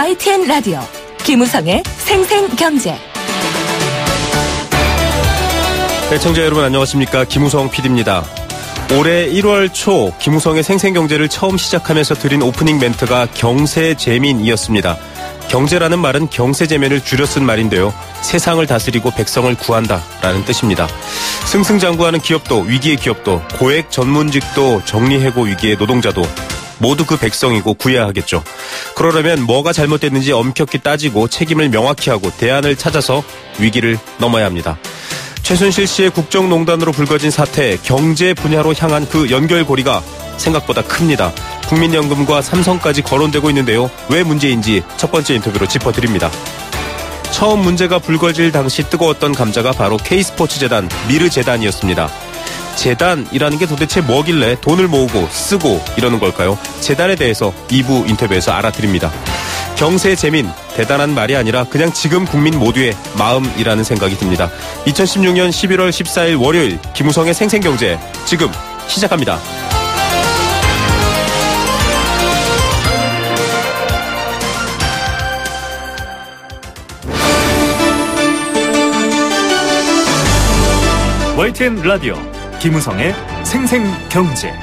YTN 라디오 김우성의 생생경제. 시청자 여러분 안녕하십니까. 김우성 PD입니다. 올해 1월 초 김우성의 생생경제를 처음 시작하면서 드린 오프닝 멘트가 경세재민이었습니다. 경제라는 말은 경세재민을 줄여 쓴 말인데요. 세상을 다스리고 백성을 구한다라는 뜻입니다. 승승장구하는 기업도 위기의 기업도 고액 전문직도 정리해고 위기의 노동자도 모두 그 백성이고 구해야 하겠죠. 그러려면 뭐가 잘못됐는지 엄격히 따지고 책임을 명확히 하고 대안을 찾아서 위기를 넘어야 합니다. 최순실 씨의 국정농단으로 불거진 사태, 경제 분야로 향한 그 연결고리가 생각보다 큽니다. 국민연금과 삼성까지 거론되고 있는데요. 왜 문제인지 첫 번째 인터뷰로 짚어드립니다. 처음 문제가 불거질 당시 뜨거웠던 감자가 바로 K스포츠재단, 미르재단이었습니다. 재단이라는 게 도대체 뭐길래 돈을 모으고 쓰고 이러는 걸까요? 재단에 대해서 2부 인터뷰에서 알아드립니다. 경세재민, 대단한 말이 아니라 그냥 지금 국민 모두의 마음이라는 생각이 듭니다. 2016년 11월 14일 월요일 김우성의 생생경제 지금 시작합니다. YTN 라디오 김우성의 생생경제.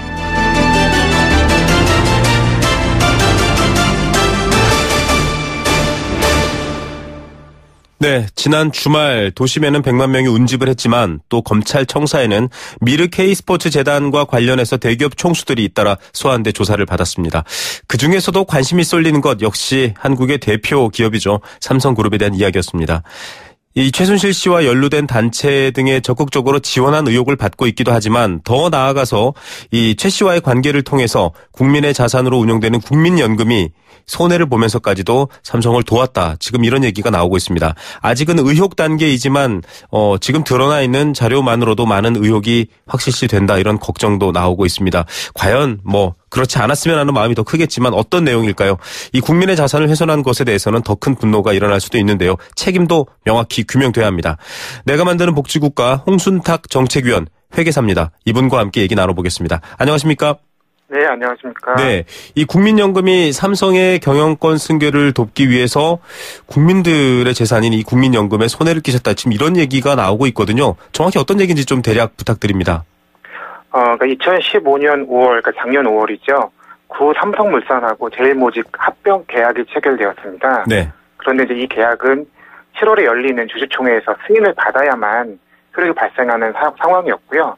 네, 지난 주말 도심에는 100만 명이 운집을 했지만 또 검찰청사에는 미르 K스포츠재단과 관련해서 대기업 총수들이 잇따라 소환돼 조사를 받았습니다. 그중에서도 관심이 쏠리는 것 역시 한국의 대표 기업이죠. 삼성그룹에 대한 이야기였습니다. 이 최순실 씨와 연루된 단체 등에 적극적으로 지원한 의혹을 받고 있기도 하지만 더 나아가서 이 최 씨와의 관계를 통해서 국민의 자산으로 운영되는 국민연금이 손해를 보면서까지도 삼성을 도왔다. 지금 이런 얘기가 나오고 있습니다. 아직은 의혹 단계이지만 지금 드러나 있는 자료만으로도 많은 의혹이 확실시된다. 이런 걱정도 나오고 있습니다. 과연 그렇지 않았으면 하는 마음이 더 크겠지만 어떤 내용일까요? 이 국민의 자산을 훼손한 것에 대해서는 더 큰 분노가 일어날 수도 있는데요. 책임도 명확히 규명돼야 합니다. 내가 만드는 복지국가 홍순탁 정책위원 회계사입니다. 이분과 함께 얘기 나눠보겠습니다. 안녕하십니까? 네, 안녕하십니까? 네, 이 국민연금이 삼성의 경영권 승계를 돕기 위해서 국민들의 재산인 이 국민연금에 손해를 끼쳤다. 지금 이런 얘기가 나오고 있거든요. 정확히 어떤 얘기인지 좀 대략 부탁드립니다. 그러니까 2015년 5월, 그러니까 작년 5월이죠. 구 삼성물산하고 제일모직 합병 계약이 체결되었습니다. 네. 그런데 이제 이 계약은 7월에 열리는 주주총회에서 승인을 받아야만 효력이 발생하는 상황이었고요.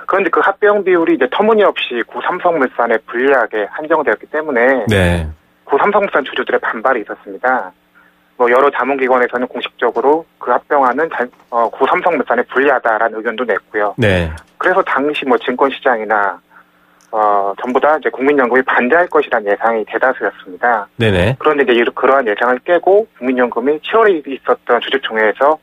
그런데 그 합병 비율이 이제 터무니없이 구 삼성물산에 불리하게 한정되었기 때문에 네. 구 삼성물산 주주들의 반발이 있었습니다. 여러 자문기관에서는 공식적으로 그 합병안은 구 삼성물산에 불리하다라는 의견도 냈고요. 네. 그래서 당시 증권시장이나 전부 다 이제 국민연금이 반대할 것이라는 예상이 대다수였습니다. 네네. 그런데 이제 그러한 예상을 깨고 국민연금이 7월에 있었던 주주총회에서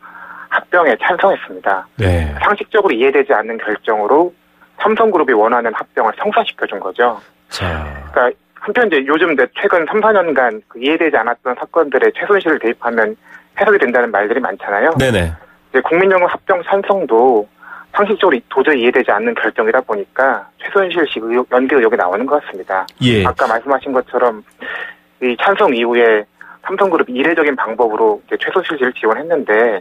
합병에 찬성했습니다. 네. 상식적으로 이해되지 않는 결정으로 삼성그룹이 원하는 합병을 성사시켜준 거죠. 자. 그러니까 한편 이제 요즘 최근 3, 4년간 이해되지 않았던 사건들에 최순실을 대입하면 해석이 된다는 말들이 많잖아요. 네네. 이제 국민연금 합병 찬성도 상식적으로 도저히 이해되지 않는 결정이다 보니까 최순실 씨 연기 의혹이 나오는 것 같습니다. 예. 아까 말씀하신 것처럼 이 찬성 이후에 삼성그룹이 이례적인 방법으로 이제 최순실 씨를 지원했는데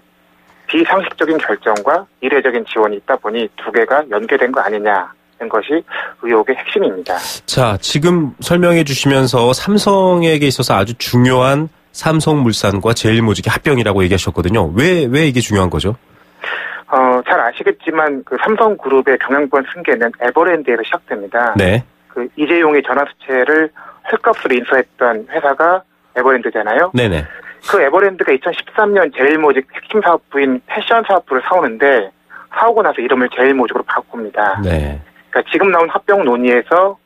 비상식적인 결정과 이례적인 지원이 있다 보니 두 개가 연계된 거 아니냐는 것이 의혹의 핵심입니다. 자, 지금 설명해 주시면서 삼성에게 있어서 아주 중요한 삼성물산과 제일모직의 합병이라고 얘기하셨거든요. 왜 이게 중요한 거죠? 잘 아시겠지만 그 삼성그룹의 경영권 승계는 에버랜드에서 시작됩니다. 네. 그 이재용이 전화수채를 헐값으로 인수했던 회사가 에버랜드잖아요. 네네. 그 에버랜드가 2013년 제일모직 핵심 사업부인 패션 사업부를 사오는데 사오고 나서 이름을 제일모직으로 바꿉니다. 네. 그러니까 지금 나온 합병 논의에서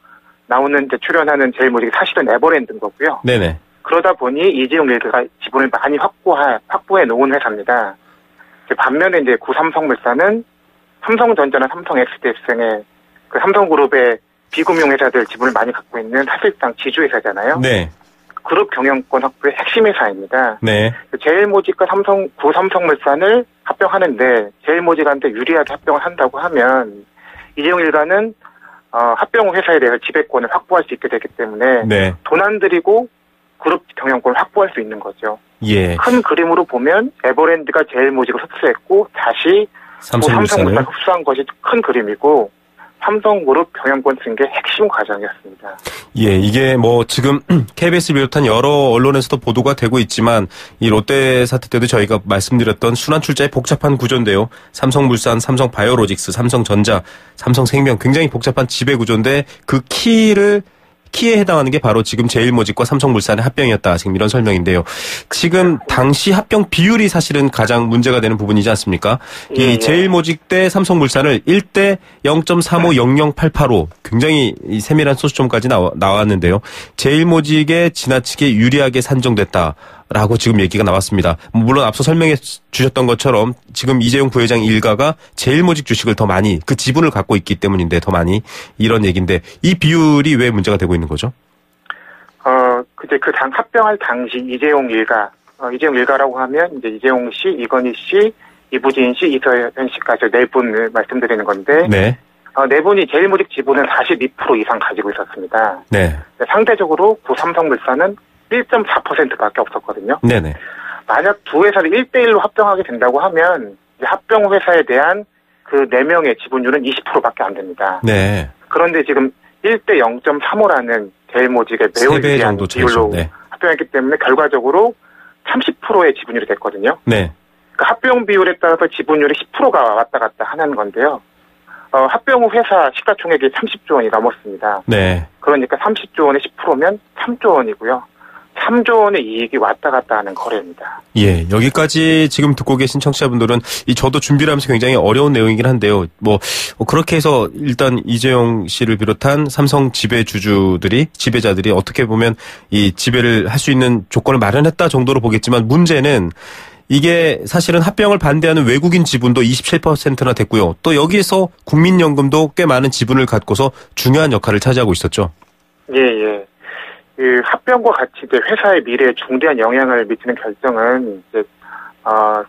나오는 출연하는 제일모직이 사실은 에버랜드인 거고요. 네네. 그러다 보니 이재용 일가가 지분을 많이 확보해 놓은 회사입니다. 반면에 이제 구삼성물산은 삼성전자나 삼성 SDS등의 그 삼성그룹의 비금융 회사들 지분을 많이 갖고 있는 사실상 지주회사잖아요. 네. 그룹 경영권 확보의 핵심 회사입니다. 네. 제일모직과 구삼성물산을 합병하는데 제일모직한테 유리하게 합병을 한다고 하면 이재용 일가는 합병 회사에 대해서 지배권을 확보할 수 있게 되기 때문에 네. 돈 안 들이고 그룹 경영권을 확보할 수 있는 거죠. 예. 큰 그림으로 보면 에버랜드가 제일모직을 흡수했고 다시 삼성물산을 흡수한 것이 큰 그림이고 삼성그룹 경영권 승계 핵심 과정이었습니다. 예, 이게 뭐 지금 KBS 비롯한 여러 언론에서도 보도가 되고 있지만 이 롯데 사태 때도 저희가 말씀드렸던 순환출자의 복잡한 구조인데요. 삼성물산, 삼성바이오로직스, 삼성전자, 삼성생명 굉장히 복잡한 지배 구조인데 그 키에 해당하는 게 바로 지금 제일모직과 삼성물산의 합병이었다. 지금 이런 설명인데요. 지금 당시 합병 비율이 사실은 가장 문제가 되는 부분이지 않습니까? 이 제일모직 대 삼성물산을 1대 0.350088로 굉장히 세밀한 소수점까지 나왔는데요. 제일모직에 지나치게 유리하게 산정됐다라고 지금 얘기가 나왔습니다. 물론 앞서 설명해 주셨던 것처럼 지금 이재용 부회장 일가가 제일모직 주식을 더 많이 그 지분을 갖고 있기 때문인데 더 많이 이런 얘기인데 이 비율이 왜 문제가 되고 있는 거죠? 그 합병할 당시 이재용 일가라고 하면 이제 이재용 씨, 이건희 씨, 이부진 씨, 이서연 씨까지 네 분을 말씀드리는 건데, 네 분이 제일모직 지분은 42% 이상 가지고 있었습니다. 네. 상대적으로 구삼성물산은 1.4%밖에 없었거든요. 네네. 만약 두 회사를 1대1로 합병하게 된다고 하면 이제 합병 회사에 대한 그 4명의 지분율은 20%밖에 안 됩니다. 네. 그런데 지금 1대 0.35라는 제일모직의 매우 유리한 비율로 합병했기 때문에 결과적으로 30%의 지분율이 됐거든요. 네. 그 합병 비율에 따라서 지분율이 10%가 왔다 갔다 하는 건데요. 합병 후 회사 시가총액이 30조 원이 넘었습니다. 네. 그러니까 30조 원의 10%면 3조 원이고요. 3조 원의 이익이 왔다 갔다 하는 거래입니다. 예, 여기까지 지금 듣고 계신 청취자분들은 저도 준비를 하면서 굉장히 어려운 내용이긴 한데요. 그렇게 해서 일단 이재용 씨를 비롯한 삼성 지배자들이 어떻게 보면 이 지배를 할 수 있는 조건을 마련했다 정도로 보겠지만 문제는 이게 사실은 합병을 반대하는 외국인 지분도 27%나 됐고요. 또 여기에서 국민연금도 꽤 많은 지분을 갖고서 중요한 역할을 차지하고 있었죠. 예. 그 합병과 같이 이제 회사의 미래에 중대한 영향을 미치는 결정은 이제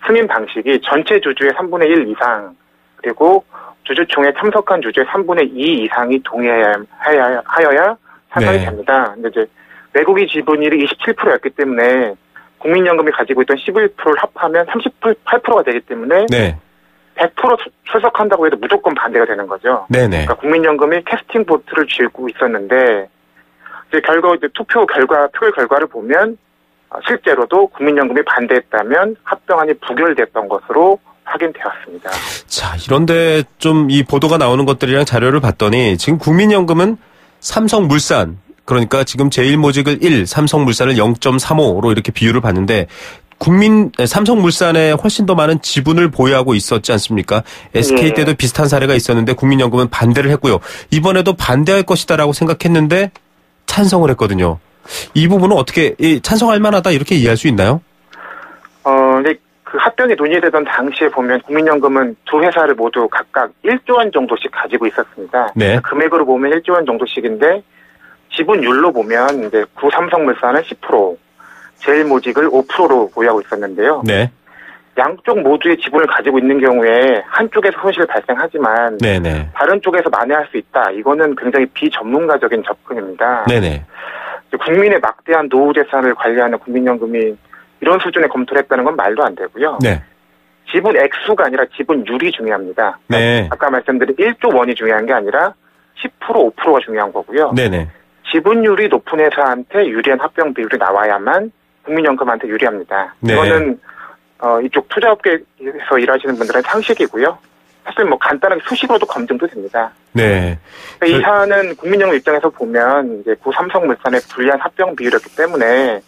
승인 방식이 전체 주주의 3분의 1 이상 그리고 주주총회에 참석한 주주의 3분의 2 이상이 동의하여야 상관이 됩니다. 근데 이제 외국인 지분율이 27%였기 때문에 국민연금이 가지고 있던 11%를 합하면 38%가 되기 때문에 100% 출석한다고 해도 무조건 반대가 되는 거죠. 그러니까 국민연금이 캐스팅 보트를 쥐고 있었는데 이제 표결 결과를 보면 실제로도 국민연금이 반대했다면 합병안이 부결됐던 것으로 확인되었습니다. 자, 이런데 좀 이 보도가 나오는 것들이랑 자료를 봤더니 지금 국민연금은 삼성물산 그러니까 지금 제일모직을 1, 삼성물산을 0.35로 이렇게 비율을 봤는데 삼성물산에 훨씬 더 많은 지분을 보유하고 있었지 않습니까? SK 때도 비슷한 사례가 있었는데 국민연금은 반대를 했고요. 이번에도 반대할 것이다라고 생각했는데 찬성을 했거든요. 이 부분은 어떻게 찬성할 만하다 이렇게 이해할 수 있나요? 근데 그 합병이 논의되던 당시에 보면 국민연금은 두 회사를 모두 각각 1조 원 정도씩 가지고 있었습니다. 네. 금액으로 보면 1조 원 정도씩인데 지분율로 보면 이제 구삼성물산은 10%, 제일모직을 5%로 보유하고 있었는데요. 네. 양쪽 모두의 지분을 가지고 있는 경우에 한쪽에서 손실이 발생하지만 다른 쪽에서 만회할 수 있다. 이거는 굉장히 비전문가적인 접근입니다. 네네. 국민의 막대한 노후 재산을 관리하는 국민연금이 이런 수준의 검토를 했다는 건 말도 안 되고요. 네. 지분 액수가 아니라 지분율이 중요합니다. 네. 아까 말씀드린 1조 원이 중요한 게 아니라 10%, 5%가 중요한 거고요. 네네. 지분율이 높은 회사한테 유리한 합병 비율이 나와야만 국민연금한테 유리합니다. 네. 이거는 이쪽 투자업계에서 일하시는 분들은 상식이고요. 사실 간단하게 수식으로도 검증도 됩니다. 네. 이 사안은 국민연금 입장에서 보면 이제 구삼성물산의 불리한 합병 비율이었기 때문에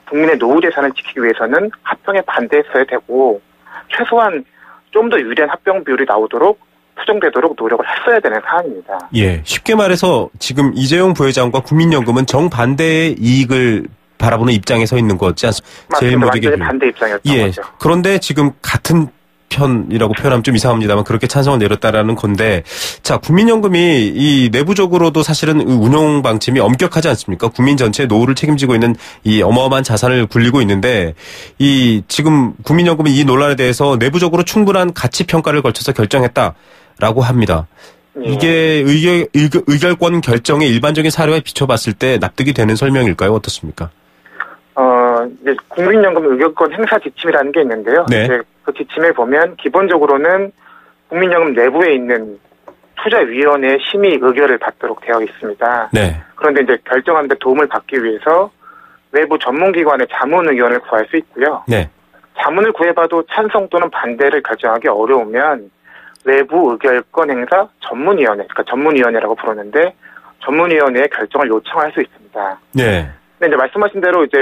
국민의 노후 재산을 지키기 위해서는 합병에 반대했어야 되고 최소한 좀 더 유리한 합병 비율이 나오도록 수정되도록 노력을 했어야 되는 사안입니다. 예, 쉽게 말해서 지금 이재용 부회장과 국민연금은 정반대의 이익을 바라보는 입장에 서 있는 거지 않습니까? 제일모직의 반대 입장이었던 거죠. 그런데 지금 같은 편이라고 표현하면 좀 이상합니다만 그렇게 찬성을 내렸다라는 건데 자 국민연금이 이 내부적으로도 사실은 운용 방침이 엄격하지 않습니까? 국민 전체의 노후를 책임지고 있는 이 어마어마한 자산을 굴리고 있는데 이 지금 국민연금이 이 논란에 대해서 내부적으로 충분한 가치 평가를 거쳐서 결정했다라고 합니다. 이게 의결권 결정의 일반적인 사례에 비춰봤을 때 납득이 되는 설명일까요? 어떻습니까? 이제 국민연금 의결권 행사 지침이라는 게 있는데요. 네. 이제 그 지침에 보면 기본적으로는 국민연금 내부에 있는 투자위원회의 심의 의결을 받도록 되어 있습니다. 네. 그런데 이제 결정하는 데 도움을 받기 위해서 외부 전문기관의 자문 의견을 구할 수 있고요. 네. 자문을 구해봐도 찬성 또는 반대를 결정하기 어려우면 외부 의결권 행사 전문위원회, 그러니까 전문위원회라고 부르는데 전문위원회에 결정을 요청할 수 있습니다. 네. 근데 이제 말씀하신 대로 이제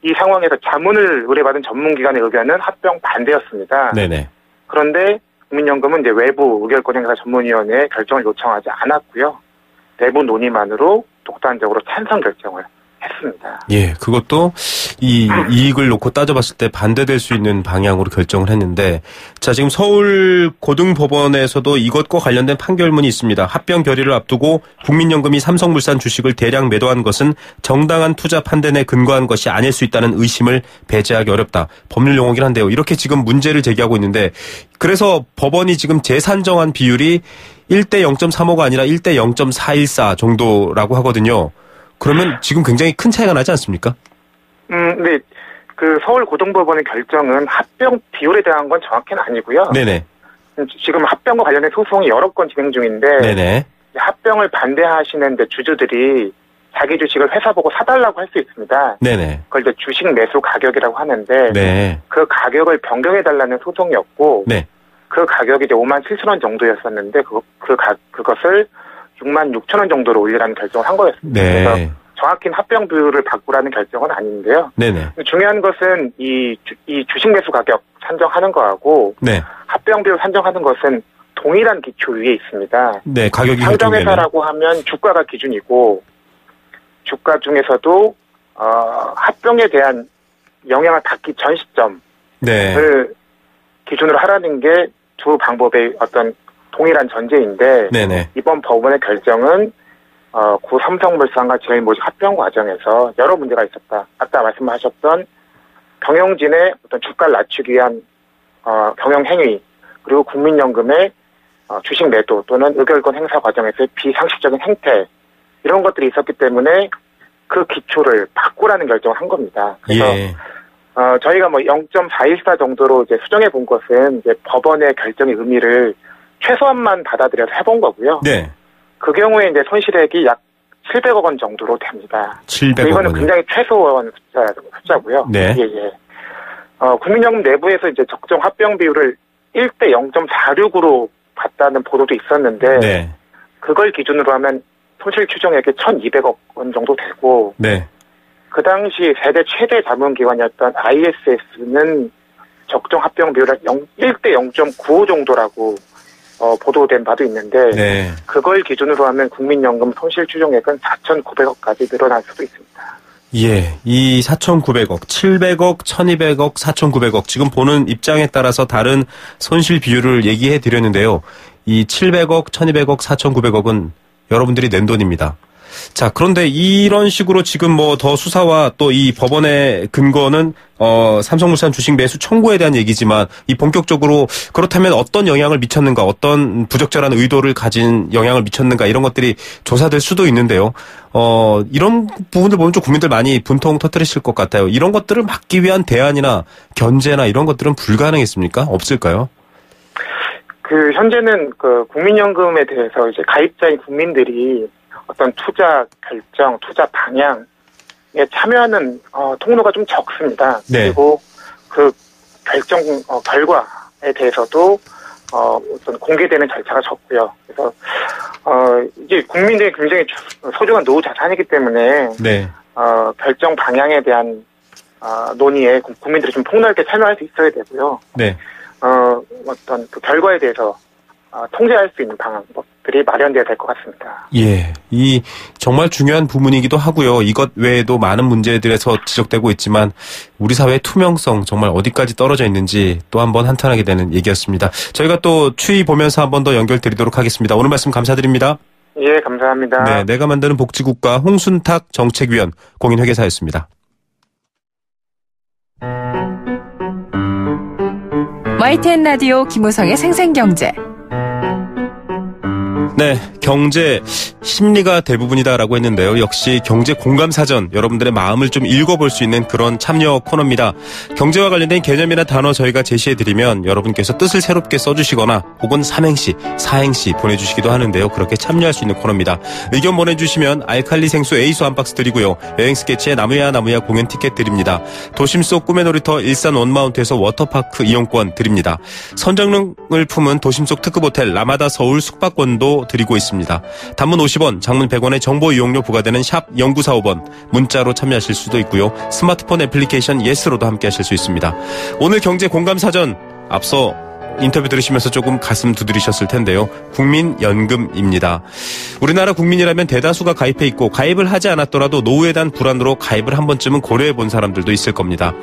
이 상황에서 자문을 의뢰받은 전문기관의 의견은 합병 반대였습니다. 네네. 그런데 국민연금은 이제 외부 의결권 행사 전문위원회에 결정을 요청하지 않았고요. 내부 논의만으로 독단적으로 찬성 결정을 했습니다. 예, 그것도 이 이익을 놓고 따져봤을 때 반대될 수 있는 방향으로 결정을 했는데, 자, 지금 서울 고등법원에서도 이것과 관련된 판결문이 있습니다. 합병 결의를 앞두고 국민연금이 삼성물산 주식을 대량 매도한 것은 정당한 투자 판단에 근거한 것이 아닐 수 있다는 의심을 배제하기 어렵다. 법률 용어긴 한데요. 이렇게 지금 문제를 제기하고 있는데, 그래서 법원이 지금 재산정한 비율이 1대 0.35가 아니라 1대 0.414 정도라고 하거든요. 그러면 지금 굉장히 큰 차이가 나지 않습니까? 네. 그 서울 고등법원의 결정은 합병 비율에 대한 건 정확히는 아니고요. 네네. 지금 합병과 관련된 소송이 여러 건 진행 중인데, 네네. 합병을 반대하시는 주주들이 자기 주식을 회사 보고 사달라고 할 수 있습니다. 네네. 그걸 이제 주식 매수 가격이라고 하는데, 네. 그 가격을 변경해달라는 소송이었고, 네. 그 가격이 이제 57,000원 정도였었는데, 그것을 66,000원 정도로 올리라는 결정을 한 거였습니다. 네. 그래서 정확히 합병 비율을 바꾸라는 결정은 아닌데요. 네네. 중요한 것은 이 주식 매수 가격 산정하는 거하고, 네. 합병 비율 산정하는 것은 동일한 기초 위에 있습니다. 네, 가격이 상장회사라고 하면 주가가 기준이고, 주가 중에서도 합병에 대한 영향을 받기 전 시점을 네. 기준으로 하라는 게 두 방법의 어떤 동일한 전제인데, 네네. 이번 법원의 결정은 구 삼성물산과 제일모직 합병 과정에서 여러 문제가 있었다. 아까 말씀하셨던 경영진의 어떤 주가를 낮추기 위한 경영 행위, 그리고 국민연금의 주식 매도 또는 의결권 행사 과정에서의 비상식적인 행태, 이런 것들이 있었기 때문에 그 기초를 바꾸라는 결정을 한 겁니다. 그래서 예. 저희가 0.414 정도로 이제 수정해 본 것은 이제 법원의 결정의 의미를 최소한만 받아들여서 해본 거고요. 네. 그 경우에 이제 손실액이 약 700억 원 정도로 됩니다. 700억 원. 이거는 굉장히 최소한 숫자고요. 네. 예. 국민연금 내부에서 이제 적정 합병 비율을 1대 0.46으로 봤다는 보도도 있었는데, 네. 그걸 기준으로 하면 손실 추정액이 1,200억 원 정도 되고, 네. 그 당시 세계 최대 자문기관이었던 ISS는 적정 합병 비율을 1대 0.95 정도라고 보도된 바도 있는데, 네. 그걸 기준으로 하면 국민연금 손실 추정액은 4,900억까지 늘어날 수도 있습니다. 예, 이 4,900억, 700억, 1,200억, 4,900억 지금 보는 입장에 따라서 다른 손실 비율을 얘기해 드렸는데요. 이 700억, 1,200억, 4,900억은 여러분들이 낸 돈입니다. 자, 그런데 이런 식으로 지금 더 수사와 또 이 법원의 근거는 삼성물산 주식 매수 청구에 대한 얘기지만, 이 본격적으로 그렇다면 어떤 영향을 미쳤는가, 어떤 부적절한 의도를 가진 영향을 미쳤는가, 이런 것들이 조사될 수도 있는데요. 이런 부분들 보면 좀 국민들 많이 분통 터뜨리실 것 같아요. 이런 것들을 막기 위한 대안이나 견제나 이런 것들은 불가능했습니까? 없을까요? 현재는 국민연금에 대해서 이제 가입자인 국민들이 어떤 투자 결정, 투자 방향에 참여하는 통로가 좀 적습니다. 네. 그리고 그 결정 결과에 대해서도 어떤 공개되는 절차가 적고요. 그래서 이제 국민들이 굉장히 소중한 노후 자산이기 때문에, 네. 결정 방향에 대한 논의에 국민들이 좀 폭넓게 참여할 수 있어야 되고요. 네. 어떤 그 결과에 대해서 통제할 수 있는 방법들이 마련돼야 될 것 같습니다. 예, 이 정말 중요한 부분이기도 하고요. 이것 외에도 많은 문제들에서 지적되고 있지만 우리 사회의 투명성 정말 어디까지 떨어져 있는지 또 한번 한탄하게 되는 얘기였습니다. 저희가 또 추이 보면서 한 번 더 연결드리도록 하겠습니다. 오늘 말씀 감사드립니다. 예, 감사합니다. 네, 내가 만드는 복지국가 홍순탁 정책위원 공인회계사였습니다. YTN 라디오 김우성의 생생경제. 네, 경제 심리가 대부분이다라고 했는데요. 역시 경제 공감 사전, 여러분들의 마음을 좀 읽어볼 수 있는 그런 참여 코너입니다. 경제와 관련된 개념이나 단어 저희가 제시해드리면 여러분께서 뜻을 새롭게 써주시거나 혹은 삼행시, 사행시 보내주시기도 하는데요. 그렇게 참여할 수 있는 코너입니다. 의견 보내주시면 알칼리 생수 A수 한 박스 드리고요. 여행 스케치에 나무야 공연 티켓 드립니다. 도심 속 꿈의 놀이터 일산 원마운트에서 워터파크 이용권 드립니다. 선정능을 품은 도심 속 특급 호텔 라마다 서울 숙박권도 드리고 있습니다. 단문 50원, 장문 100원의 정보 이용료 부과되는 샵 0945번 문자로 참여하실 수도 있고요. 스마트폰 애플리케이션 예스로도 함께 하실 수 있습니다. 오늘 경제 공감 사전 앞서 인터뷰 들으시면서 조금 가슴 두드리셨을 텐데요. 국민연금입니다. 우리나라 국민이라면 대다수가 가입해 있고 가입을 하지 않았더라도 노후에 대한 불안으로 가입을 한 번쯤은 고려해 본 사람들도 있을 겁니다.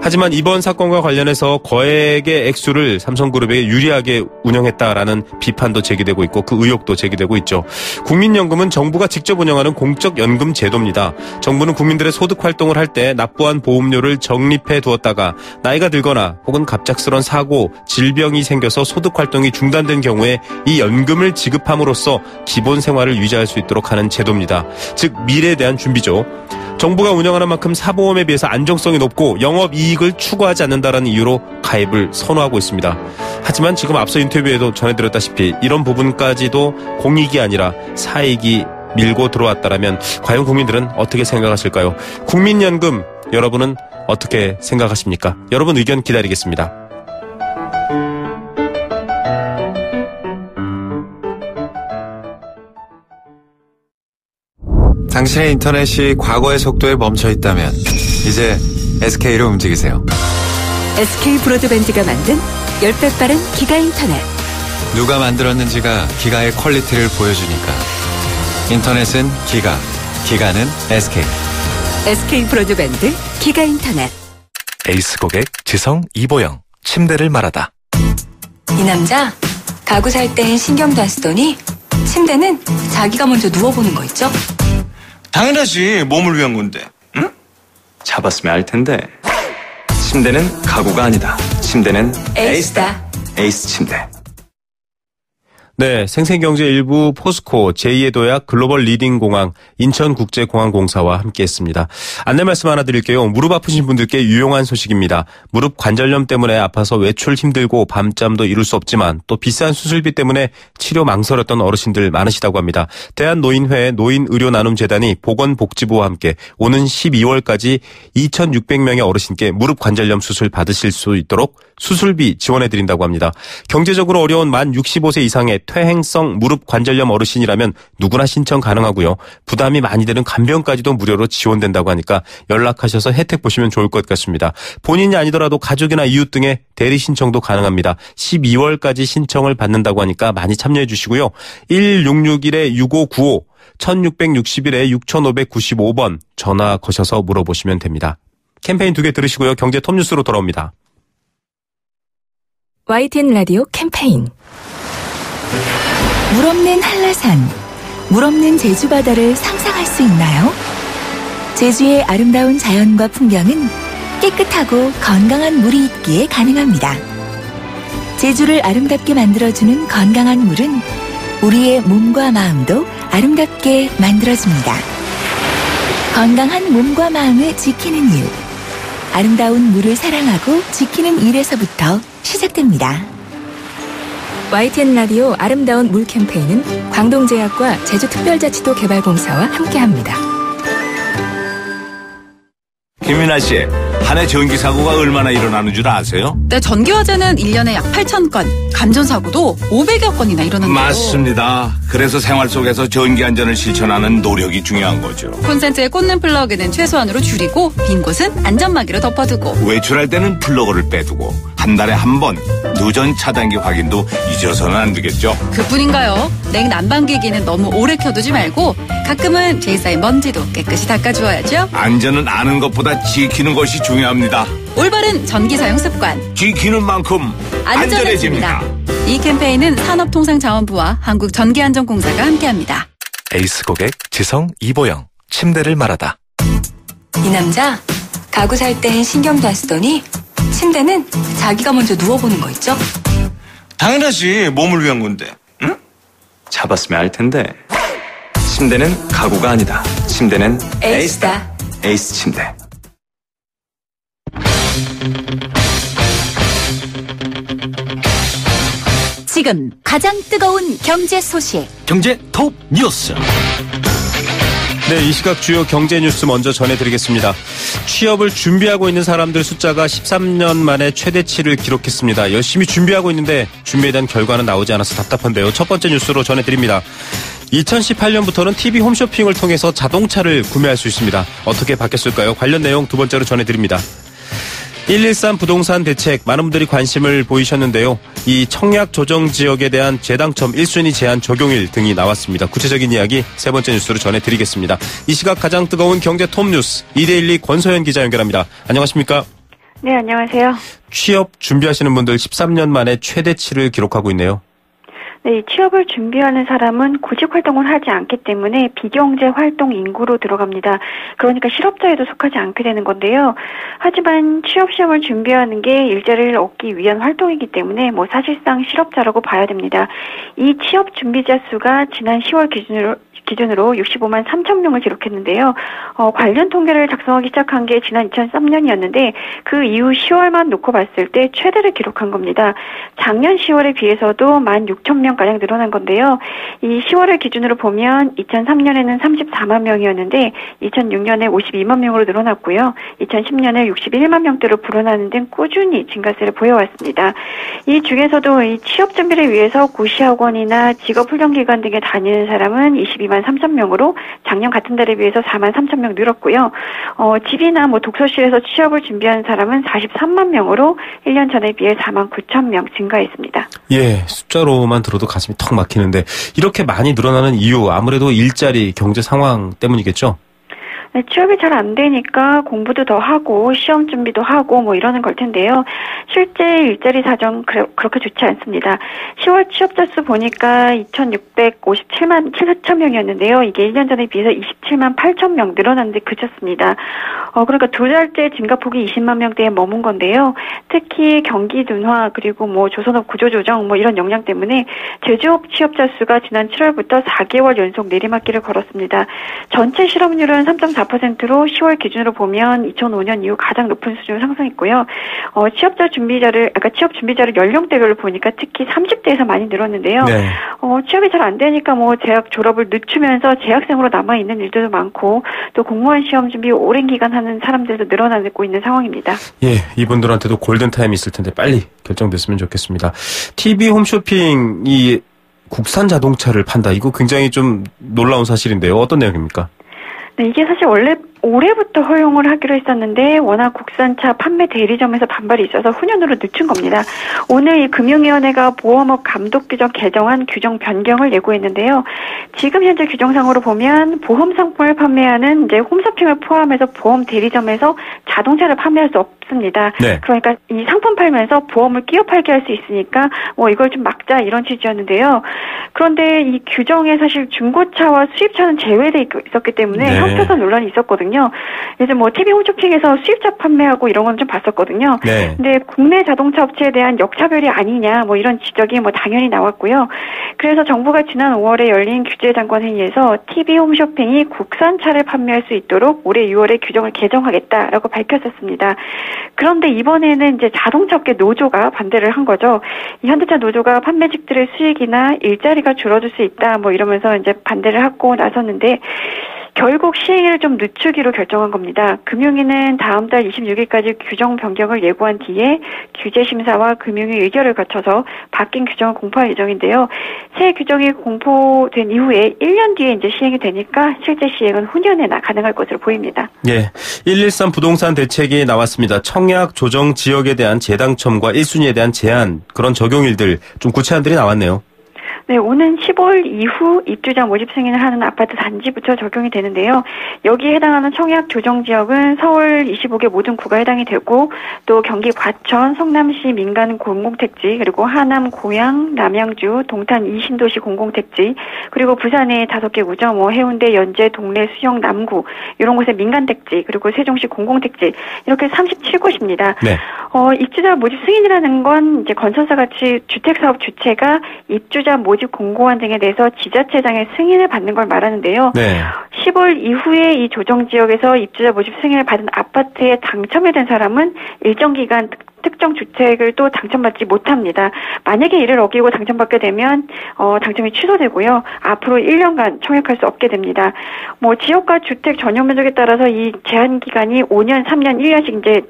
하지만 이번 사건과 관련해서 거액의 액수를 삼성그룹에게 유리하게 운영했다라는 비판도 제기되고 있고 그 의혹도 제기되고 있죠. 국민연금은 정부가 직접 운영하는 공적연금 제도입니다. 정부는 국민들의 소득 활동을 할 때 납부한 보험료를 적립해 두었다가 나이가 들거나 혹은 갑작스런 사고, 질병이 생겨서 소득 활동이 중단된 경우에 이 연금을 지급함으로써 기본 생활을 유지할 수 있도록 하는 제도입니다. 즉 미래에 대한 준비죠. 정부가 운영하는 만큼 사보험에 비해서 안정성이 높고 영업이익을 추구하지 않는다는 이유로 가입을 선호하고 있습니다. 하지만 지금 앞서 인터뷰에도 전해드렸다시피 이런 부분까지도 공익이 아니라 사익이 밀고 들어왔다라면 과연 국민들은 어떻게 생각하실까요? 국민연금 여러분은 어떻게 생각하십니까? 여러분 의견 기다리겠습니다. 당신의 인터넷이 과거의 속도에 멈춰 있다면 이제 SK로 움직이세요. SK 브로드밴드가 만든 10배 빠른 기가 인터넷. 누가 만들었는지가 기가의 퀄리티를 보여주니까. 인터넷은 기가, 기가는 SK. SK 브로드밴드 기가 인터넷. 에이스 고객 지성 이보영 침대를 말하다. 이 남자 가구 살 땐 신경도 안 쓰더니 침대는 자기가 먼저 누워보는 거 있죠? 당연하지. 몸을 위한 건데. 응? 잡았으면 알 텐데. 침대는 가구가 아니다. 침대는 에이스다. 에이스 침대. 네, 생생경제 일부 포스코, 제2의 도약 글로벌 리딩 공항, 인천국제공항공사와 함께했습니다. 안내 말씀 하나 드릴게요. 무릎 아프신 분들께 유용한 소식입니다. 무릎 관절염 때문에 아파서 외출 힘들고 밤잠도 이룰 수 없지만 또 비싼 수술비 때문에 치료 망설였던 어르신들 많으시다고 합니다. 대한노인회 노인의료나눔재단이 보건복지부와 함께 오는 12월까지 2,600명의 어르신께 무릎 관절염 수술 받으실 수 있도록 수술비 지원해드린다고 합니다. 경제적으로 어려운 만 65세 이상의 퇴행성 무릎 관절염 어르신이라면 누구나 신청 가능하고요. 부담이 많이 되는 간병까지도 무료로 지원된다고 하니까 연락하셔서 혜택 보시면 좋을 것 같습니다. 본인이 아니더라도 가족이나 이웃 등의 대리 신청도 가능합니다. 12월까지 신청을 받는다고 하니까 많이 참여해 주시고요. 1661-6595, 1661-6595번 전화 거셔서 물어보시면 됩니다. 캠페인 2개 들으시고요. 경제 톱뉴스로 돌아옵니다. YTN 라디오 캠페인. 물 없는 한라산, 물 없는 제주 바다를 상상할 수 있나요? 제주의 아름다운 자연과 풍경은 깨끗하고 건강한 물이 있기에 가능합니다. 제주를 아름답게 만들어주는 건강한 물은 우리의 몸과 마음도 아름답게 만들어줍니다. 건강한 몸과 마음을 지키는 일. 아름다운 물을 사랑하고 지키는 일에서부터 시작됩니다. YTN 라디오 아름다운 물 캠페인은 광동제약과 제주특별자치도 개발공사와 함께합니다. 김민아 씨, 한 해 전기 사고가 얼마나 일어나는 줄 아세요? 네, 전기화재는 1년에 약 8,000건, 감전사고도 500여 건이나 일어난대요. 맞습니다. 그래서 생활 속에서 전기 안전을 실천하는 노력이 중요한 거죠. 콘센트에 꽂는 플러그는 최소한으로 줄이고 빈 곳은 안전막이로 덮어두고 외출할 때는 플러그를 빼두고 한 달에 한 번 누전 차단기 확인도 잊어서는 안 되겠죠. 그뿐인가요? 냉난방기기는 너무 오래 켜두지 말고 가끔은 제일 쌓인 먼지도 깨끗이 닦아주어야죠. 안전은 아는 것보다 지키는 것이 중요합니다. 올바른 전기 사용 습관 지키는 만큼 안전해집니다. 이 캠페인은 산업통상자원부와 한국전기안전공사가 함께합니다. 에이스 고객 지성 이보영 침대를 말하다. 이 남자 가구 살 땐 신경도 안 쓰더니 침대는 자기가 먼저 누워보는 거 있죠? 당연하지. 몸을 위한 건데. 응? 잡았으면 알 텐데. 침대는 가구가 아니다. 침대는 에이스다. 에이스 침대. 지금 가장 뜨거운 경제 소식. 경제 톱 뉴스. 네, 이 시각 주요 경제 뉴스 먼저 전해드리겠습니다. 취업을 준비하고 있는 사람들 숫자가 13년 만에 최대치를 기록했습니다. 열심히 준비하고 있는데 준비에 대한 결과는 나오지 않아서 답답한데요. 첫 번째 뉴스로 전해드립니다. 2018년부터는 TV 홈쇼핑을 통해서 자동차를 구매할 수 있습니다. 어떻게 바뀌었을까요? 관련 내용 두 번째로 전해드립니다. 113 부동산 대책 많은 분들이 관심을 보이셨는데요. 이 청약 조정 지역에 대한 재당첨 1순위 제한 적용일 등이 나왔습니다. 구체적인 이야기 세 번째 뉴스로 전해드리겠습니다. 이 시각 가장 뜨거운 경제 톱 뉴스 2대1리 권소연 기자 연결합니다. 안녕하십니까? 네, 안녕하세요. 취업 준비하시는 분들 13년 만에 최대치를 기록하고 있네요. 네, 취업을 준비하는 사람은 구직 활동을 하지 않기 때문에 비경제 활동 인구로 들어갑니다. 그러니까 실업자에도 속하지 않게 되는 건데요. 하지만 취업 시험을 준비하는 게 일자리를 얻기 위한 활동이기 때문에 사실상 실업자라고 봐야 됩니다. 이 취업 준비자 수가 지난 10월 기준으로 65만 3천 명을 기록했는데요. 관련 통계를 작성하기 시작한 게 지난 2003년이었는데 그 이후 10월만 놓고 봤을 때 최대를 기록한 겁니다. 작년 10월에 비해서도 1만 6천 명가량 늘어난 건데요. 이 10월을 기준으로 보면 2003년에는 34만 명이었는데 2006년에 52만 명으로 늘어났고요. 2010년에 61만 명대로 불어나는 등 꾸준히 증가세를 보여왔습니다. 이 중에서도 이 취업 준비를 위해서 고시학원이나 직업훈련기관 등에 다니는 사람은 22만 3천 명으로 작년 같은 달에 비해서 4만 3천 명 늘었고요. 집이나 독서실에서 취업을 준비하는 사람은 43만 명으로 1년 전에 비해 4만 9천 명 증가했습니다. 예, 숫자로만 들어도 가슴이 턱 막히는데 이렇게 많이 늘어나는 이유 아무래도 일자리, 경제 상황 때문이겠죠? 네, 취업이 잘 안 되니까 공부도 더 하고 시험 준비도 하고 이러는 걸 텐데요. 실제 일자리 사정 그렇게 좋지 않습니다. 10월 취업자 수 보니까 2,657만 7천 명이었는데요. 이게 1년 전에 비해서 27만 8천 명 늘어난 데 그쳤습니다. 그러니까 두 달째 증가폭이 20만 명대에 머문 건데요. 특히 경기 둔화 그리고 조선업 구조조정 이런 영향 때문에 제조업 취업자 수가 지난 7월부터 4개월 연속 내리막길을 걸었습니다. 전체 실업률은 3.4%로 10월 기준으로 보면 2005년 이후 가장 높은 수준을 상승했고요. 취업 준비자를 연령대별로 보니까 특히 30대에서 많이 늘었는데요. 네. 취업이 잘 안 되니까 대학 졸업을 늦추면서 재학생으로 남아 있는 일들도 많고 또 공무원 시험 준비 오랜 기간 하는 사람들도 늘어나고 있는 상황입니다. 예, 이분들한테도 골든 타임이 있을 텐데 빨리 결정됐으면 좋겠습니다. TV 홈쇼핑이 국산 자동차를 판다. 이거 굉장히 좀 놀라운 사실인데요. 어떤 내용입니까? 네, 이게 사실 원래 올해부터 허용을 하기로 했었는데 워낙 국산차 판매 대리점에서 반발이 있어서 후년으로 늦춘 겁니다. 오늘 이 금융위원회가 보험업 감독 규정 개정안 규정 변경을 예고했는데요. 지금 현재 규정상으로 보면 보험 상품을 판매하는 이제 홈쇼핑을 포함해서 보험 대리점에서 자동차를 판매할 수 없습니다. 네. 그러니까 이 상품 팔면서 보험을 끼어 팔게 할 수 있으니까 이걸 좀 막자 이런 취지였는데요. 그런데 이 규정에 사실 중고차와 수입차는 제외돼 있었기 때문에 네. 형평성 논란이 있었거든요. 요즘 TV 홈쇼핑에서 수입차 판매하고 이런 건 좀 봤었거든요. 네. 근데 국내 자동차 업체에 대한 역차별이 아니냐 이런 지적이 당연히 나왔고요. 그래서 정부가 지난 5월에 열린 규제장관 회의에서 TV 홈쇼핑이 국산차를 판매할 수 있도록 올해 6월에 규정을 개정하겠다라고 밝혔었습니다. 그런데 이번에는 이제 자동차 업계 노조가 반대를 한 거죠. 이 현대차 노조가 판매직들의 수익이나 일자리가 줄어들 수 있다 이러면서 이제 반대를 하고 나섰는데 결국 시행일을 좀 늦추기로 결정한 겁니다. 금융위는 다음 달 26일까지 규정 변경을 예고한 뒤에 규제심사와 금융위 의결을 거쳐서 바뀐 규정을 공포할 예정인데요. 새 규정이 공포된 이후에 1년 뒤에 이제 시행이 되니까 실제 시행은 후년에 가능할 것으로 보입니다. 예, 113 부동산 대책이 나왔습니다. 청약 조정 지역에 대한 재당첨과 1순위에 대한 제한 그런 적용일들 좀 구체안들이 나왔네요. 네, 오는 15일 이후 입주자 모집 승인을 하는 아파트 단지부터 적용이 되는데요. 여기에 해당하는 청약 조정 지역은 서울 25개 모든 구가 해당이 되고 또 경기 과천, 성남시 민간 공공택지 그리고 하남, 고양, 남양주, 동탄 이신도시 공공택지 그리고 부산의 5개 구죠. 해운대, 연제, 동래, 수영, 남구 이런 곳의 민간택지 그리고 세종시 공공택지 이렇게 37곳입니다. 네. 입주자 모집 승인이라는 건 이제 건설사 같이 주택사업 주체가 입주자 모집 모집 공고안 등에 대해서 지자체장의 승인을 받는 걸 말하는데요. 네. 10월 이후에 이 조정지역에서 입주자 모집 승인을 받은 아파트에 당첨이 된 사람은 일정 기간 특정 주택을 또 당첨받지 못합니다. 만약에 이를 어기고 당첨받게 되면 당첨이 취소되고요. 앞으로 1년간 청약할 수 없게 됩니다. 지역과 주택 전용 면적에 따라서 이 제한 기간이 5년, 3년, 1년씩 이제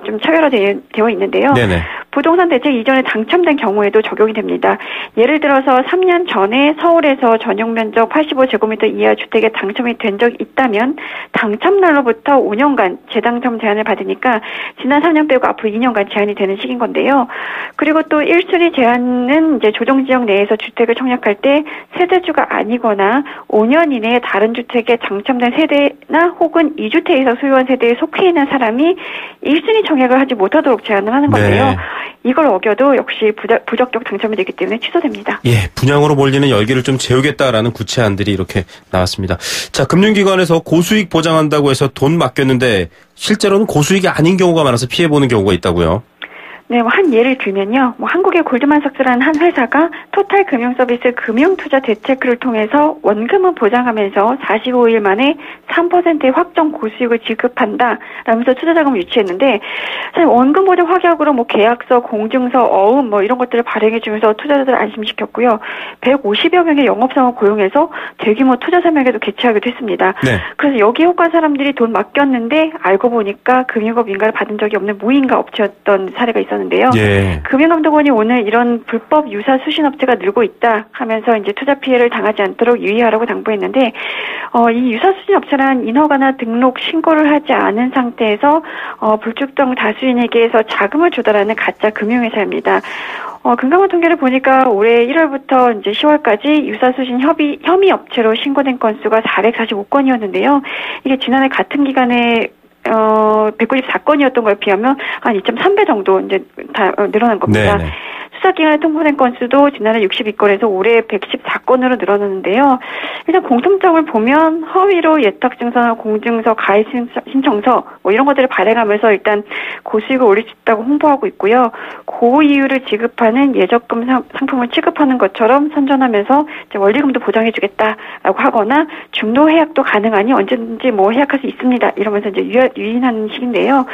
좀 차별화되어 있는데요. 네네. 부동산 대책 이전에 당첨된 경우에도 적용이 됩니다. 예를 들어서 3년 전에 서울에서 전용 면적 85제곱미터 이하 주택에 당첨이 된 적이 있다면 당첨 날로부터 5년간 재당첨 제한을 받으니까 지난 3년 빼고 앞으로 2년간 제한이 되는 시기인 건데요. 그리고 또 1순위 제한은 이제 조정지역 내에서 주택을 청약할 때 세대주가 아니거나 5년 이내에 다른 주택에 당첨된 세대나 혹은 2주택 이상 소유한 세대에 속해 있는 사람이 1순위 청약을 하지 못하도록 제한을 하는 건데요. 네. 이걸 어겨도 역시 부적격 당첨이 되기 때문에 취소됩니다. 예, 분양으로 몰리는 열기를 좀 재우겠다라는 구체안들이 이렇게 나왔습니다. 자, 금융기관에서 고수익 보장한다고 해서 돈 맡겼는데 실제로는 고수익이 아닌 경우가 많아서 피해보는 경우가 있다고요? 네, 한 예를 들면요. 한국의 골드만삭스라는 한 회사가 토탈 금융서비스 금융투자 대체크를 통해서 원금은 보장하면서 45일 만에 3%의 확정 고수익을 지급한다 라면서 투자자금을 유치했는데 사실 원금 보장 확약으로 계약서, 공증서, 어음 이런 것들을 발행해 주면서 투자자들을 안심시켰고요. 150여 명의 영업사원 고용해서 대규모 투자 설명회도 개최하기도 했습니다. 네. 그래서 여기에 혹한 사람들이 돈 맡겼는데 알고 보니까 금융업 인가를 받은 적이 없는 무인가 업체였던 사례가 있었는데요. 예. 금융감독원이 오늘 이런 불법 유사 수신업체가 늘고 있다 하면서 이제 투자 피해를 당하지 않도록 유의하라고 당부했는데 이 유사 수신업체란 인허가나 등록 신고를 하지 않은 상태에서 불특정 다수인에게서 자금을 조달하는 가짜 금융회사입니다. 금감원 통계를 보니까 올해 1월부터 이제 10월까지 유사수신 혐의 업체로 신고된 건수가 445건이었는데요. 이게 지난해 같은 기간에 194건이었던 거에 비하면 한 2.3배 정도 이제 다 늘어난 겁니다. 네네. 수사기관에 통보된 건수도 지난해 62건에서 올해 114건으로 늘어났는데요. 일단 공통점을 보면 허위로 예탁증서나 공증서, 가입 신청서 이런 것들을 발행하면서 일단 고수익을 올릴 수 있다고 홍보하고 있고요. 고이율을 지급하는 예적금 상품을 취급하는 것처럼 선전하면서 이제 원리금도 보장해주겠다라고 하거나 중도 해약도 가능하니 언제든지 해약할 수 있습니다. 이러면서 이제 유인하는 식인데요.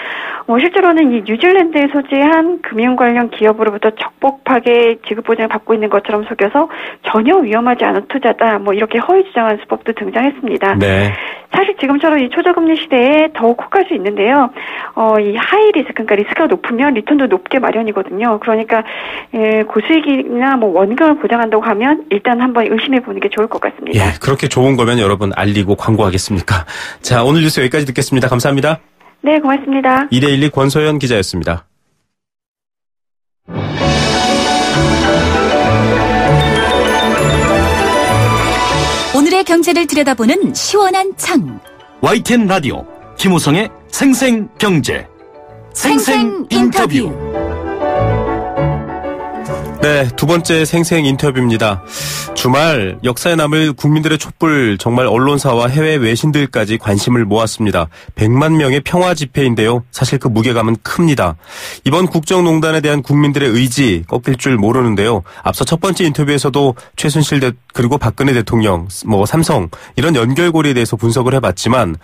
실제로는 이 뉴질랜드에 소재한 금융 관련 기업으로부터 적법하게 지급 보장을 받고 있는 것처럼 속여서 전혀 위험하지 않은 투자다. 이렇게 허위 주장하는 수법도 등장했습니다. 네. 사실 지금처럼 이 초저금리 시대에 더욱 혹할 수 있는데요. 이 하이 리스크, 그러니까 리스크가 높으면 리턴도 높게 마련이거든요. 그러니까 고수익이나 원금을 보장한다고 하면 일단 한번 의심해 보는 게 좋을 것 같습니다. 예, 그렇게 좋은 거면 여러분 알리고 광고하겠습니까? 자, 오늘 뉴스 여기까지 듣겠습니다. 감사합니다. 네, 고맙습니다. 2대12 권소연 기자였습니다. 오늘의 경제를 들여다보는 시원한 창. YTN 라디오 김호성의 생생경제 생생인터뷰. 네, 두 번째 생생 인터뷰입니다. 주말 역사에 남을 국민들의 촛불, 정말 언론사와 해외 외신들까지 관심을 모았습니다. 100만 명의 평화 집회인데요. 사실 그 무게감은 큽니다. 이번 국정농단에 대한 국민들의 의지 꺾일 줄 모르는데요. 앞서 첫 번째 인터뷰에서도 최순실 그리고 박근혜 대통령, 삼성 이런 연결고리에 대해서 분석을 해봤지만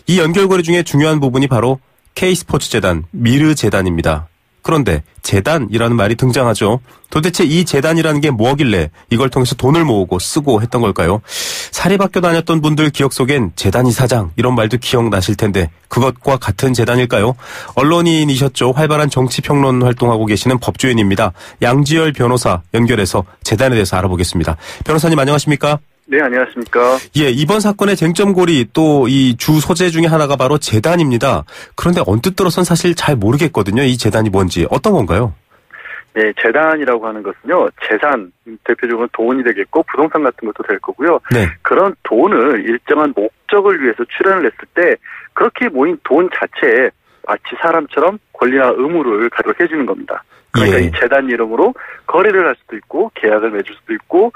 이 연결고리 중에 중요한 부분이 바로 K스포츠재단, 미르재단입니다. 그런데 재단이라는 말이 등장하죠. 도대체 이 재단이라는 게 뭐길래 이걸 통해서 돈을 모으고 쓰고 했던 걸까요? 사립학교 다녔던 분들 기억 속엔 재단 이사장 이런 말도 기억나실 텐데 그것과 같은 재단일까요? 언론인이셨죠. 활발한 정치평론 활동하고 계시는 법조인입니다. 양지열 변호사 연결해서 재단에 대해서 알아보겠습니다. 변호사님 안녕하십니까? 네, 안녕하십니까. 예, 이번 사건의 쟁점고리 또 이 주 소재 중에 하나가 바로 재단입니다. 그런데 언뜻 들어선 사실 잘 모르겠거든요. 이 재단이 뭔지. 어떤 건가요? 네, 재단이라고 하는 것은요, 재산, 대표적으로 돈이 되겠고, 부동산 같은 것도 될 거고요. 네. 그런 돈을 일정한 목적을 위해서 출연을 했을 때, 그렇게 모인 돈 자체에 마치 사람처럼 권리나 의무를 가지게 해주는 겁니다. 그러니까 예. 이 재단 이름으로 거래를 할 수도 있고 계약을 맺을 수도 있고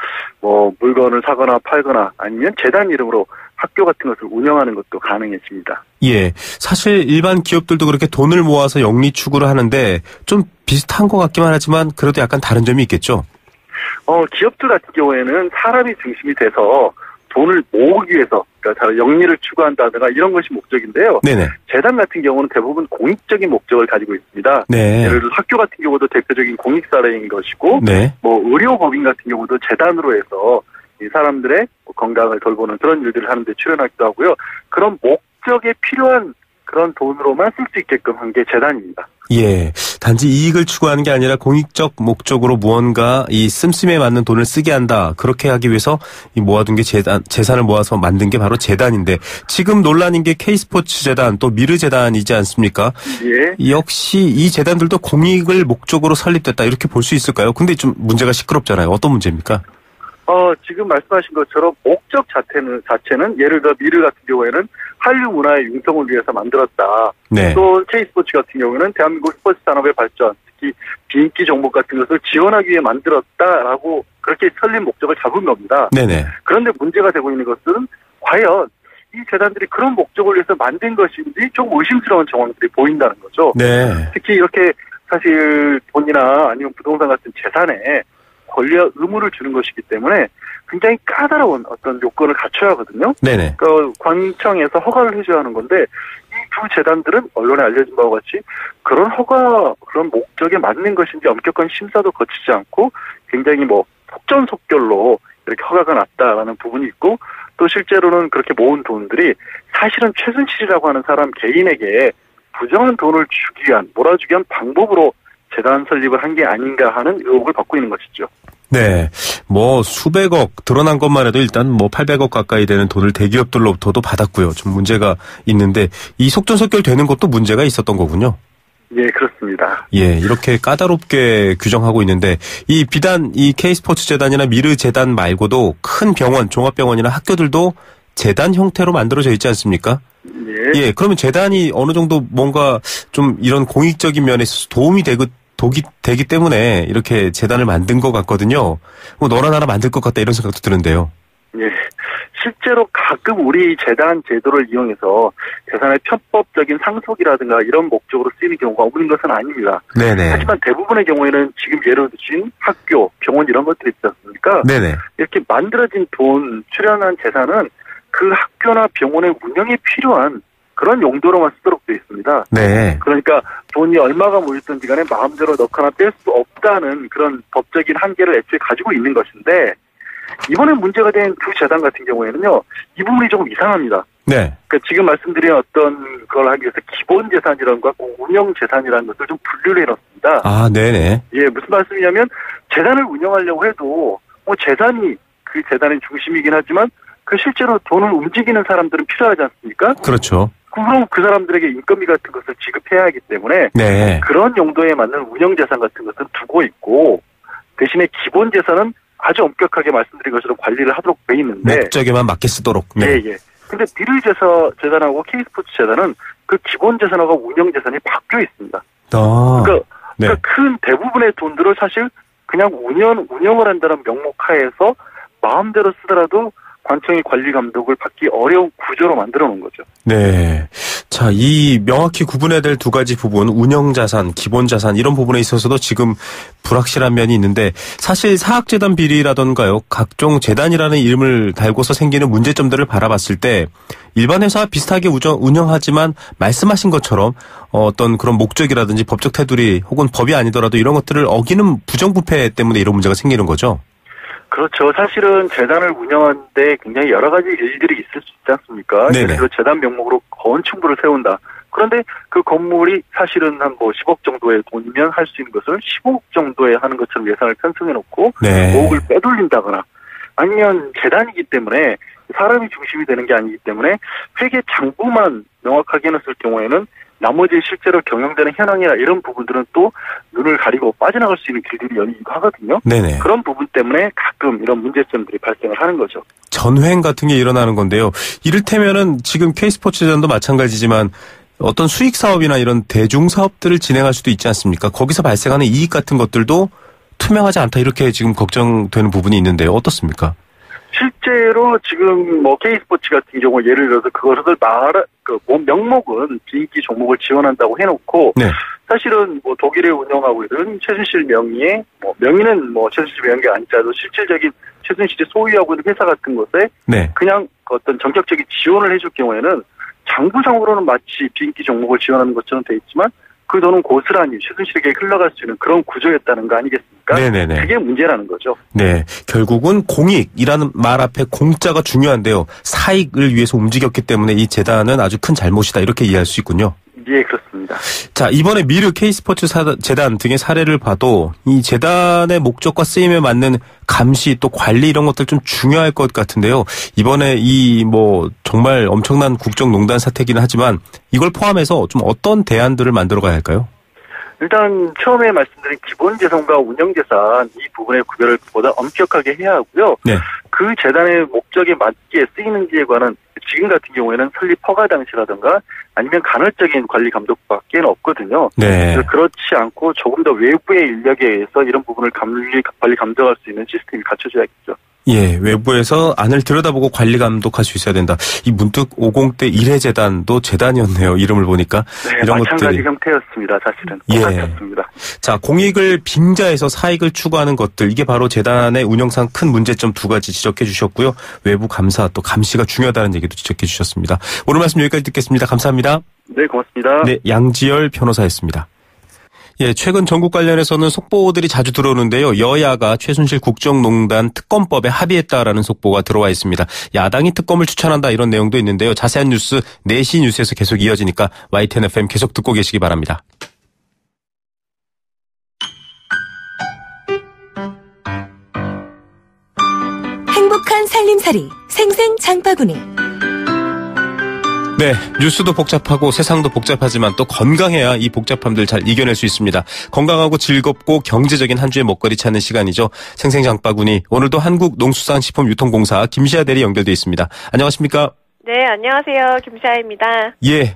물건을 사거나 팔거나 아니면 재단 이름으로 학교 같은 것을 운영하는 것도 가능해집니다. 예, 사실 일반 기업들도 그렇게 돈을 모아서 영리 추구를 하는데 좀 비슷한 것 같기만 하지만 그래도 약간 다른 점이 있겠죠? 기업들 같은 경우에는 사람이 중심이 돼서 돈을 모으기 위해서, 그러니까 영리를 추구한다든가 이런 것이 목적인데요. 네네. 재단 같은 경우는 대부분 공익적인 목적을 가지고 있습니다. 네. 예를 들어 학교 같은 경우도 대표적인 공익 사례인 것이고, 네. 뭐 의료법인 같은 경우도 재단으로 해서 이 사람들의 건강을 돌보는 그런 일들을 하는데 출연하기도 하고요. 그런 목적에 필요한 그런 돈으로만 쓸 수 있게끔 한 게 재단입니다. 예. 단지 이익을 추구하는 게 아니라 공익적 목적으로 무언가 이 씀씀이에 맞는 돈을 쓰게 한다. 그렇게 하기 위해서 이 모아둔 게 재산을 모아서 만든 게 바로 재단인데 지금 논란인 게 K스포츠 재단 또 미르 재단이지 않습니까? 예. 역시 이 재단들도 공익을 목적으로 설립됐다. 이렇게 볼 수 있을까요? 근데 좀 문제가 시끄럽잖아요. 어떤 문제입니까? 지금 말씀하신 것처럼 목적 자체는 예를 들어 미르 같은 경우에는 한류 문화의 융성을 위해서 만들었다. 네. 또 K스포츠 같은 경우는 대한민국 스포츠 산업의 발전, 특히 비인기 종목 같은 것을 지원하기 위해 만들었다라고 그렇게 설립 목적을 잡은 겁니다. 네네. 그런데 문제가 되고 있는 것은 과연 이 재단들이 그런 목적을 위해서 만든 것인지 좀 의심스러운 정황들이 보인다는 거죠. 네. 특히 이렇게 사실 돈이나 아니면 부동산 같은 재산에 권리와 의무를 주는 것이기 때문에 굉장히 까다로운 어떤 요건을 갖춰야 하거든요. 네네. 그러니까 관청에서 허가를 해줘야 하는 건데 이 두 재단들은 언론에 알려진 바와 같이 그런 그런 목적에 맞는 것인지 엄격한 심사도 거치지 않고 굉장히 속전속결로 이렇게 허가가 났다라는 부분이 있고 또 실제로는 그렇게 모은 돈들이 사실은 최순실이라고 하는 사람 개인에게 부정한 돈을 주기 위한 몰아주기 위한 방법으로 재단 설립을 한 게 아닌가 하는 의혹을 받고 있는 것이죠. 네. 수백억 드러난 것만 해도 일단 800억 가까이 되는 돈을 대기업들로부터도 받았고요. 좀 문제가 있는데 이 속전속결 되는 것도 문제가 있었던 거군요. 예, 그렇습니다. 예, 이렇게 까다롭게 규정하고 있는데 비단 이 K스포츠 재단이나 미르 재단 말고도 큰 병원, 종합병원이나 학교들도 재단 형태로 만들어져 있지 않습니까? 예, 그러면 재단이 어느 정도 뭔가 좀 이런 공익적인 면에 있어서 도움이 되기 때문에 이렇게 재단을 만든 것 같거든요. 너나 나나 만들 것 같다 이런 생각도 드는데요. 예. 실제로 가끔 우리 재단 제도를 이용해서 재산의 편법적인 상속이라든가 이런 목적으로 쓰이는 경우가 없는 것은 아닙니다. 네네. 하지만 대부분의 경우에는 지금 예를 드신 학교, 병원 이런 것들이 있지 않습니까? 네네. 이렇게 만들어진 돈, 출연한 재산은 그 학교나 병원의 운영에 필요한 그런 용도로만 쓰도록 되어 있습니다. 네. 그러니까 돈이 얼마가 모였든지 간에 마음대로 넣거나 뺄 수 없다는 그런 법적인 한계를 애초에 가지고 있는 것인데 이번에 문제가 된 두 재단 같은 경우에는요. 이 부분이 조금 이상합니다. 네. 그러니까 지금 말씀드린 어떤 걸 하기 위해서 기본 재산이라는 것과 운영 재산이라는 것을 좀 분류를 해놓습니다. 아, 네네. 예, 무슨 말씀이냐면 재단을 운영하려고 해도 재단이 그 재단의 중심이긴 하지만 그 실제로 돈을 움직이는 사람들은 필요하지 않습니까? 그렇죠. 그럼 그 사람들에게 인건비 같은 것을 지급해야 하기 때문에 네. 그런 용도에 맞는 운영 재산 같은 것은 두고 있고 대신에 기본 재산은 아주 엄격하게 말씀드린 것처럼 관리를 하도록 돼 있는데 목적에만 맞게 쓰도록. 네. 예. 근데 미르 재단하고 K스포츠 재단은 그 기본 재산하고 운영 재산이 바뀌어 있습니다. 그러니까 큰 대부분의 돈들을 사실 그냥 운영을 한다는 명목하에서 마음대로 쓰더라도 관청의 관리 감독을 받기 어려운 구조로 만들어 놓은 거죠. 네. 자, 이 명확히 구분해야 될 두 가지 부분, 운영자산, 기본자산 이런 부분에 있어서도 지금 불확실한 면이 있는데 사실 사학재단 비리라던가요. 각종 재단이라는 이름을 달고서 생기는 문제점들을 바라봤을 때 일반 회사와 비슷하게 운영하지만 말씀하신 것처럼 어떤 그런 목적이라든지 법적 테두리 혹은 법이 아니더라도 이런 것들을 어기는 부정부패 때문에 이런 문제가 생기는 거죠. 그렇죠. 사실은 재단을 운영하는데 굉장히 여러 가지 일들이 있을 수 있지 않습니까? 예를 들어 재단 명목으로 건축물을 세운다. 그런데 그 건물이 사실은 한 10억 정도의 돈이면 할 수 있는 것을 15억 정도에 하는 것처럼 예산을 편성해놓고 5억을 빼돌린다거나 아니면 재단이기 때문에 사람이 중심이 되는 게 아니기 때문에 회계 장부만 명확하게 해놨을 경우에는 나머지 실제로 경영되는 현황이나 이런 부분들은 또 눈을 가리고 빠져나갈 수 있는 길들이 열리기도 하거든요. 네네. 그런 부분 때문에 가끔 이런 문제점들이 발생을 하는 거죠. 전횡 같은 게 일어나는 건데요. 이를테면은 지금 K스포츠재단도 마찬가지지만 어떤 수익 사업이나 이런 대중 사업들을 진행할 수도 있지 않습니까? 거기서 발생하는 이익 같은 것들도 투명하지 않다 이렇게 지금 걱정되는 부분이 있는데요. 어떻습니까? 실제로 지금 뭐 K스포츠 같은 경우 예를 들어서 그것을 명목은 비인기 종목을 지원한다고 해놓고 네. 사실은 뭐 독일에 운영하고 있는 최순실 명의의 명의는 최순실 명의가 아니더라도 실질적인 최순실이 소유하고 있는 회사 같은 것에 네. 그냥 어떤 전격적인 지원을 해줄 경우에는 장부상으로는 마치 비인기 종목을 지원하는 것처럼 돼 있지만 그 돈은 고스란히 최순실에게 흘러갈 수 있는 그런 구조였다는 거 아니겠습니까? 네네네. 그게 문제라는 거죠. 네, 결국은 공익이라는 말 앞에 공짜가 중요한데요. 사익을 위해서 움직였기 때문에 이 재단은 아주 큰 잘못이다 이렇게 이해할 수 있군요. 예, 그렇습니다. 자, 이번에 미르 K스포츠 재단 등의 사례를 봐도 이 재단의 목적과 쓰임에 맞는 감시 또 관리 이런 것들 좀 중요할 것 같은데요. 이번에 정말 엄청난 국정농단 사태이긴 하지만 이걸 포함해서 좀 어떤 대안들을 만들어 가야 할까요? 일단 처음에 말씀드린 기본재산과 운영재산 이 부분의 구별을 보다 엄격하게 해야 하고요. 네. 그 재단의 목적에 맞게 쓰이는지에 관한 지금 같은 경우에는 설립 허가 당시라든가 아니면 간헐적인 관리 감독밖에 없거든요. 네. 그렇지 않고 조금 더 외부의 인력에 의해서 이런 부분을 관리 감독할 수 있는 시스템이 갖춰져야겠죠. 예, 외부에서 안을 들여다보고 관리 감독할 수 있어야 된다. 이 문득 50대 1회 재단도 재단이었네요. 이름을 보니까. 네, 이런 마찬가지 것들이. 형태였습니다. 사실은. 예. 똑같았습니다. 자, 공익을 빙자해서 사익을 추구하는 것들. 이게 바로 재단의 운영상 큰 문제점 두 가지 지적해 주셨고요. 외부 감사 또 감시가 중요하다는 얘기도 지적해 주셨습니다. 오늘 말씀 여기까지 듣겠습니다. 감사합니다. 네, 고맙습니다. 네, 양지열 변호사였습니다. 예, 최근 전국 관련해서는 속보들이 자주 들어오는데요. 여야가 최순실 국정농단 특검법에 합의했다라는 속보가 들어와 있습니다. 야당이 특검을 추천한다 이런 내용도 있는데요. 자세한 뉴스 4시 뉴스에서 계속 이어지니까 YTN FM 계속 듣고 계시기 바랍니다. 행복한 살림살이 생생장바구니. 네, 뉴스도 복잡하고 세상도 복잡하지만 또 건강해야 이 복잡함들 잘 이겨낼 수 있습니다. 건강하고 즐겁고 경제적인 한 주의 먹거리 찾는 시간이죠. 생생장바구니. 오늘도 한국농수산식품유통공사 김시아 대리 연결돼 있습니다. 안녕하십니까? 네, 안녕하세요. 김시아입니다. 예,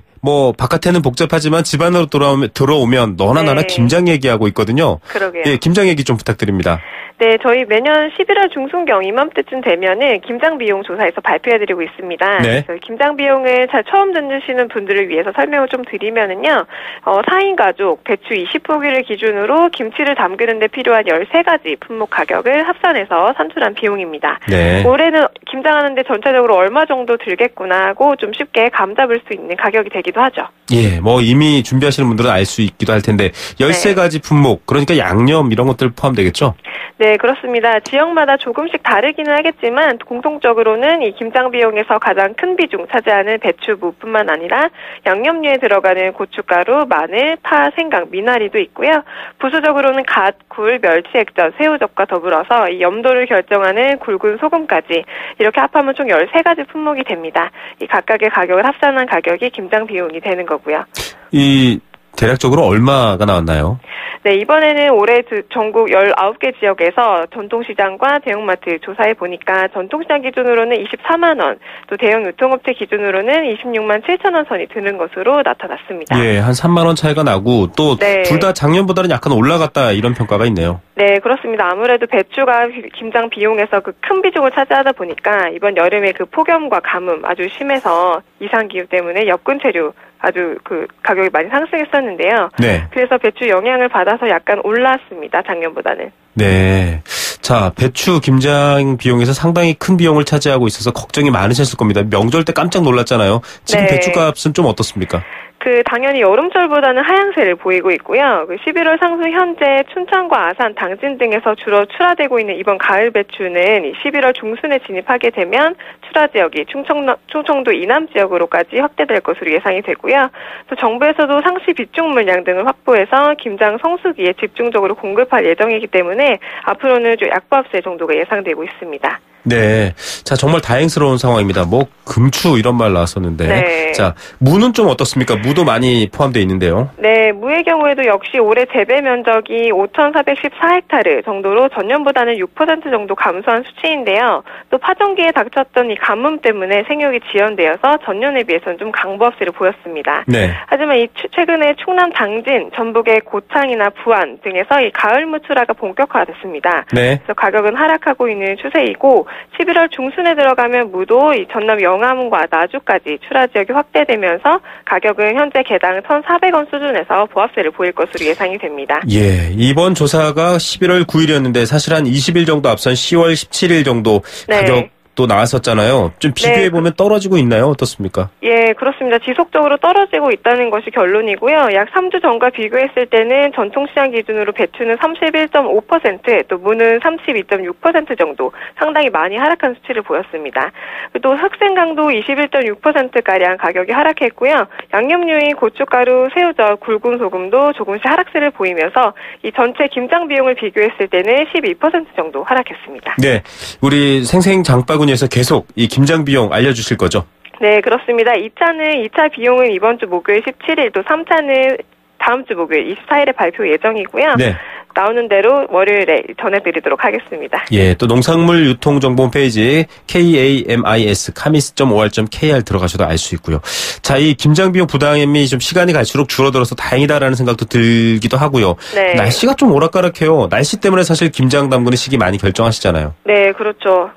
바깥에는 복잡하지만 집 안으로 들어오면 너나 나나 김장 얘기하고 있거든요. 그러게요. 예, 김장 얘기 좀 부탁드립니다. 네, 저희 매년 11월 중순경 이맘때쯤 되면은 김장 비용 조사에서 발표해드리고 있습니다. 네. 그래서 김장 비용을 처음 듣시는 분들을 위해서 설명을 좀 드리면은요, 4인 가족 배추 20포기를 기준으로 김치를 담그는 데 필요한 13가지 품목 가격을 합산해서 산출한 비용입니다. 네. 올해는 김장하는데 전체적으로 얼마 정도 들겠구나 하고 좀 쉽게 감잡을 수 있는 가격이 되기도 하죠. 예, 이미 준비하시는 분들은 알 수 있기도 할 텐데 13가지 품목, 그러니까 양념 이런 것들 포함되겠죠? 네, 그렇습니다. 지역마다 조금씩 다르기는 하겠지만 공통적으로는 이 김장 비용에서 가장 큰 비중 차지하는 배추무뿐만 아니라 양념류에 들어가는 고춧가루, 마늘, 파, 생강, 미나리도 있고요. 부수적으로는 갓, 굴, 멸치 액젓, 새우젓과 더불어서 이 염도를 결정하는 굵은 소금까지 이렇게 합하면 총 13가지 품목이 됩니다. 이 각각의 가격을 합산한 가격이 김장 비용이 되는 거고요. 대략적으로 얼마가 나왔나요? 네, 이번에는 올해 전국 19개 지역에서 전통시장과 대형마트 조사해 보니까 전통시장 기준으로는 24만 원, 또 대형 유통업체 기준으로는 26만 7천 원 선이 드는 것으로 나타났습니다. 예, 한 3만 원 차이가 나고 또 둘 다 작년보다는 약간 올라갔다 이런 평가가 있네요. 네, 그렇습니다. 아무래도 배추가 김장 비용에서 그 큰 비중을 차지하다 보니까 이번 여름에 그 폭염과 가뭄 아주 심해서 이상기후 때문에 엽근체류 아주 그 가격이 많이 상승했었는데요. 네. 그래서 배추 영향을 받아서 약간 올랐습니다. 작년보다는. 네. 자, 배추 김장 비용에서 상당히 큰 비용을 차지하고 있어서 걱정이 많으셨을 겁니다. 명절 때 깜짝 놀랐잖아요. 지금 네. 배추값은 좀 어떻습니까? 당연히 여름철보다는 하향세를 보이고 있고요. 11월 상순 현재 춘천과 아산, 당진 등에서 주로 출하되고 있는 이번 가을 배추는 11월 중순에 진입하게 되면 출하 지역이 충청도 이남 지역으로까지 확대될 것으로 예상이 되고요. 또 정부에서도 상시 비축 물량 등을 확보해서 김장 성수기에 집중적으로 공급할 예정이기 때문에 앞으로는 좀 약보합세 정도가 예상되고 있습니다. 네. 자, 정말 다행스러운 상황입니다. 금추 이런 말 나왔었는데. 네. 자, 무는 좀 어떻습니까? 무도 많이 포함되어 있는데요. 네, 무의 경우에도 역시 올해 재배 면적이 5,414헥타르 정도로 전년보다는 6% 정도 감소한 수치인데요. 또 파종기에 닥쳤던 이 가뭄 때문에 생육이 지연되어서 전년에 비해서는 좀 강보합세를 보였습니다. 네. 하지만 최근에 충남 당진, 전북의 고창이나 부안 등에서 이 가을 무출하가 본격화됐습니다. 네. 그래서 가격은 하락하고 있는 추세이고 11월 중순에 들어가면 무도 이 전남 영암과 나주까지 출하 지역이 확대되면서 가격은 현재 개당 1,400원 수준에서 보합세를 보일 것으로 예상이 됩니다. 예, 이번 조사가 11월 9일이었는데 사실 한 20일 정도 앞선 10월 17일 정도 네. 가격도 나왔었잖아요. 좀 비교해보면 떨어지고 있나요? 어떻습니까? 예, 그렇습니다. 지속적으로 떨어지고 있다는 것이 결론이고요. 약 3주 전과 비교했을 때는 전통시장 기준으로 배추는 31.5%, 또 무는 32.6% 정도 상당히 많이 하락한 수치를 보였습니다. 또 흑생강도 21.6%가량 가격이 하락했고요. 양념류인 고춧가루, 새우젓, 굵은 소금도 조금씩 하락세를 보이면서 이 전체 김장 비용을 비교했을 때는 12% 정도 하락했습니다. 네, 우리 생생 장바구니에서 계속 이 김장 비용 알려주실 거죠? 네, 그렇습니다. 2차 비용은 이번 주 목요일 17일, 또 3차는 다음 주 목요일 24일에 발표 예정이고요. 네. 나오는 대로 월요일에 전해드리도록 하겠습니다. 예, 또 농산물 유통정보 홈페이지 kamis.or.kr 들어가셔도 알 수 있고요. 자, 이 김장 비용 부담이 좀 시간이 갈수록 줄어들어서 다행이다라는 생각도 들기도 하고요. 네. 날씨가 좀 오락가락해요. 날씨 때문에 사실 김장 담그는 시기 많이 결정하시잖아요. 네, 그렇죠.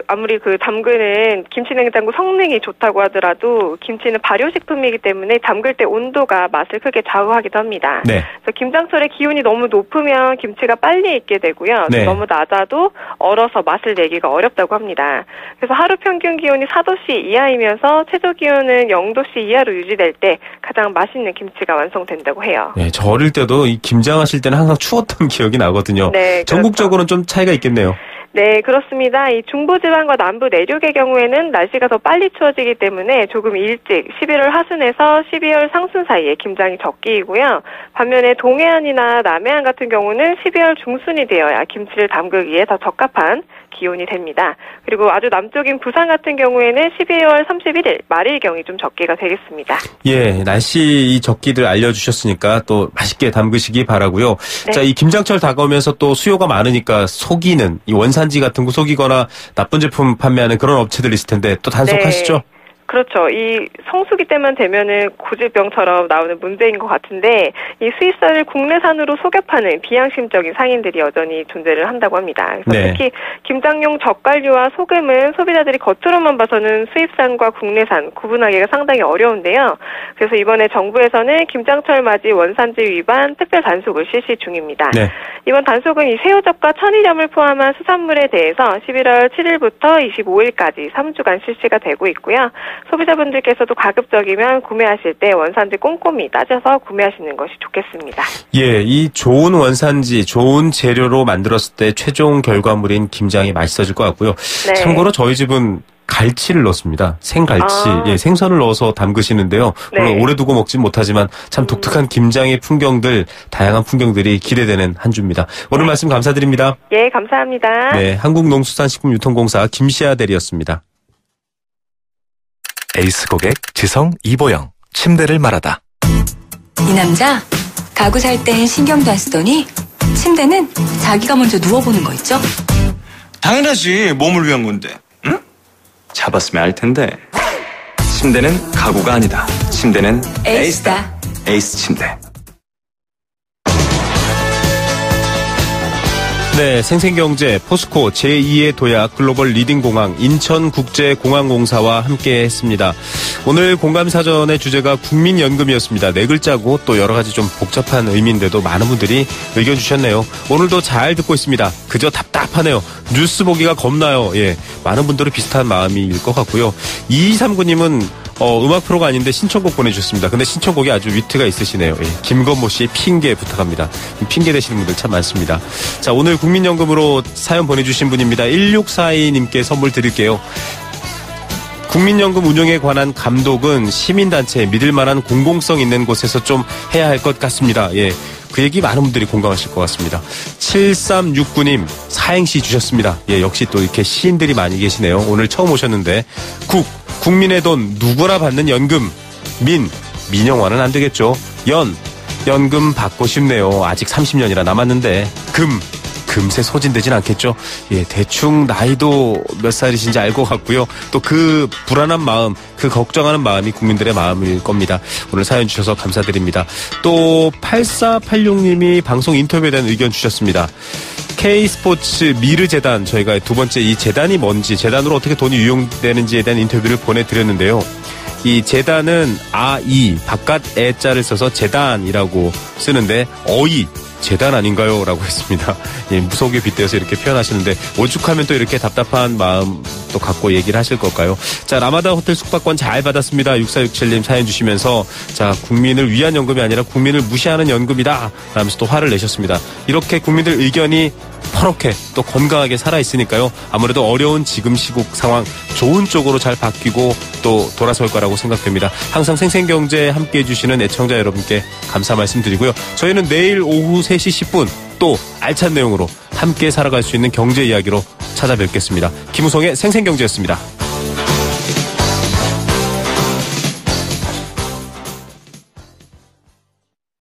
아무리 담그는 김치 냉장고 성능이 좋다고 하더라도 김치는 발효식품이기 때문에 담글 때 온도가 맛을 크게 좌우하기도 합니다. 네. 그래서 김장철에 기온이 너무 높으면 김치가 빨리 익게 되고요. 네. 너무 낮아도 얼어서 맛을 내기가 어렵다고 합니다. 그래서 하루 평균 기온이 4도씨 이하이면서 최저 기온은 0도씨 이하로 유지될 때 가장 맛있는 김치가 완성된다고 해요. 네, 저 어릴 때도 이 김장하실 때는 항상 추웠던 기억이 나거든요. 네, 전국적으로는 좀 차이가 있겠네요. 네, 그렇습니다. 이 중부지방과 남부 내륙의 경우에는 날씨가 더 빨리 추워지기 때문에 조금 일찍 11월 하순에서 12월 상순 사이에 김장이 적기이고요. 반면에 동해안이나 남해안 같은 경우는 12월 중순이 되어야 김치를 담그기에 더 적합한 기온이 됩니다. 그리고 아주 남쪽인 부산 같은 경우에는 12월 31일 말일경이 좀 적기가 되겠습니다. 예, 날씨 이 적기들 알려주셨으니까 또 맛있게 담그시기 바라고요. 네. 자, 이 김장철 다가오면서 또 수요가 많으니까 속이는 이 원산지 같은 거 속이거나 나쁜 제품 판매하는 그런 업체들 있을 텐데 또 단속하시죠? 네. 그렇죠. 이 성수기 때만 되면은 고질병처럼 나오는 문제인 것 같은데 이 수입산을 국내산으로 속여 파는 비양심적인 상인들이 여전히 존재를 한다고 합니다. 그래서 네. 특히 김장용 젓갈류와 소금은 소비자들이 겉으로만 봐서는 수입산과 국내산 구분하기가 상당히 어려운데요. 그래서 이번에 정부에서는 김장철 맞이 원산지 위반 특별 단속을 실시 중입니다. 네. 이번 단속은 이 새우젓과 천일염을 포함한 수산물에 대해서 11월 7일부터 25일까지 3주간 실시가 되고 있고요. 소비자분들께서도 가급적이면 구매하실 때 원산지 꼼꼼히 따져서 구매하시는 것이 좋겠습니다. 예, 이 좋은 원산지, 좋은 재료로 만들었을 때 최종 결과물인 김장이 맛있어질 것 같고요. 네. 참고로 저희 집은 갈치를 넣습니다. 생갈치, 예, 생선을 넣어서 담그시는데요. 물론 네. 오래 두고 먹진 못하지만 참 독특한 김장의 풍경들, 다양한 풍경들이 기대되는 한 주입니다. 오늘 말씀 감사드립니다. 예, 감사합니다. 네, 한국농수산식품유통공사 김시아 대리였습니다. 에이스 고객 지성 이보영 침대를 말하다. 이 남자 가구 살 땐 신경도 안 쓰더니 침대는 자기가 먼저 누워보는 거 있죠? 당연하지. 몸을 위한 건데. 응? 잡았으면 알 텐데. 침대는 가구가 아니다. 침대는 에이스다. 에이스 침대. 네, 생생경제, 포스코, 제2의 도약, 글로벌 리딩공항, 인천국제공항공사와 함께 했습니다. 오늘 공감사전의 주제가 국민연금이었습니다. 네 글자고 또 여러 가지 좀 복잡한 의미인데도 많은 분들이 의견 주셨네요. 오늘도 잘 듣고 있습니다. 그저 답답하네요. 뉴스 보기가 겁나요. 예, 많은 분들이 비슷한 마음일 것 같고요. 2239님은 음악 프로가 아닌데 신청곡 보내주셨습니다. 근데 신청곡이 아주 위트가 있으시네요. 예, 김건모 씨의 핑계 부탁합니다. 핑계 대시는 분들 참 많습니다. 자, 오늘 국민연금으로 사연 보내주신 분입니다. 1642님께 선물 드릴게요. 국민연금 운용에 관한 감독은 시민단체 믿을만한 공공성 있는 곳에서 좀 해야 할 것 같습니다. 예, 그 얘기 많은 분들이 공감하실 것 같습니다. 7369님 사행시 주셨습니다. 예, 역시 또 이렇게 시인들이 많이 계시네요. 오늘 처음 오셨는데 국민의 돈 누구나 받는 연금, 민영화는 안 되겠죠. 연금 받고 싶네요. 아직 30년이나 남았는데. 금세 소진되진 않겠죠. 예, 대충 나이도 몇 살이신지 알 것 같고요. 또 그 불안한 마음, 그 걱정하는 마음이 국민들의 마음일 겁니다. 오늘 사연 주셔서 감사드립니다. 또 8486님이 방송 인터뷰에 대한 의견 주셨습니다. K스포츠 미르재단, 저희가 두 번째 이 재단이 뭔지, 재단으로 어떻게 돈이 유용되는지에 대한 인터뷰를 보내드렸는데요. 이 재단은 바깥 애자를 써서 재단이라고 쓰는데 재단 아닌가요? 라고 했습니다. 예, 무속에 빗대서 이렇게 표현하시는데 오죽하면 또 이렇게 답답한 마음 또 갖고 얘기를 하실 걸까요? 자, 라마다 호텔 숙박권 잘 받았습니다. 6467님 사연 주시면서 자, 국민을 위한 연금이 아니라 국민을 무시하는 연금이다 라면서 또 화를 내셨습니다. 이렇게 국민들 의견이 퍼렇게 또 건강하게 살아있으니까요. 아무래도 어려운 지금 시국 상황 좋은 쪽으로 잘 바뀌고 또 돌아설 거라고 생각됩니다. 항상 생생경제 함께해 주시는 애청자 여러분께 감사 말씀드리고요. 저희는 내일 오후 3시 10분 또 알찬 내용으로 함께 살아갈 수 있는 경제 이야기로 찾아뵙겠습니다. 김우성의 생생경제였습니다.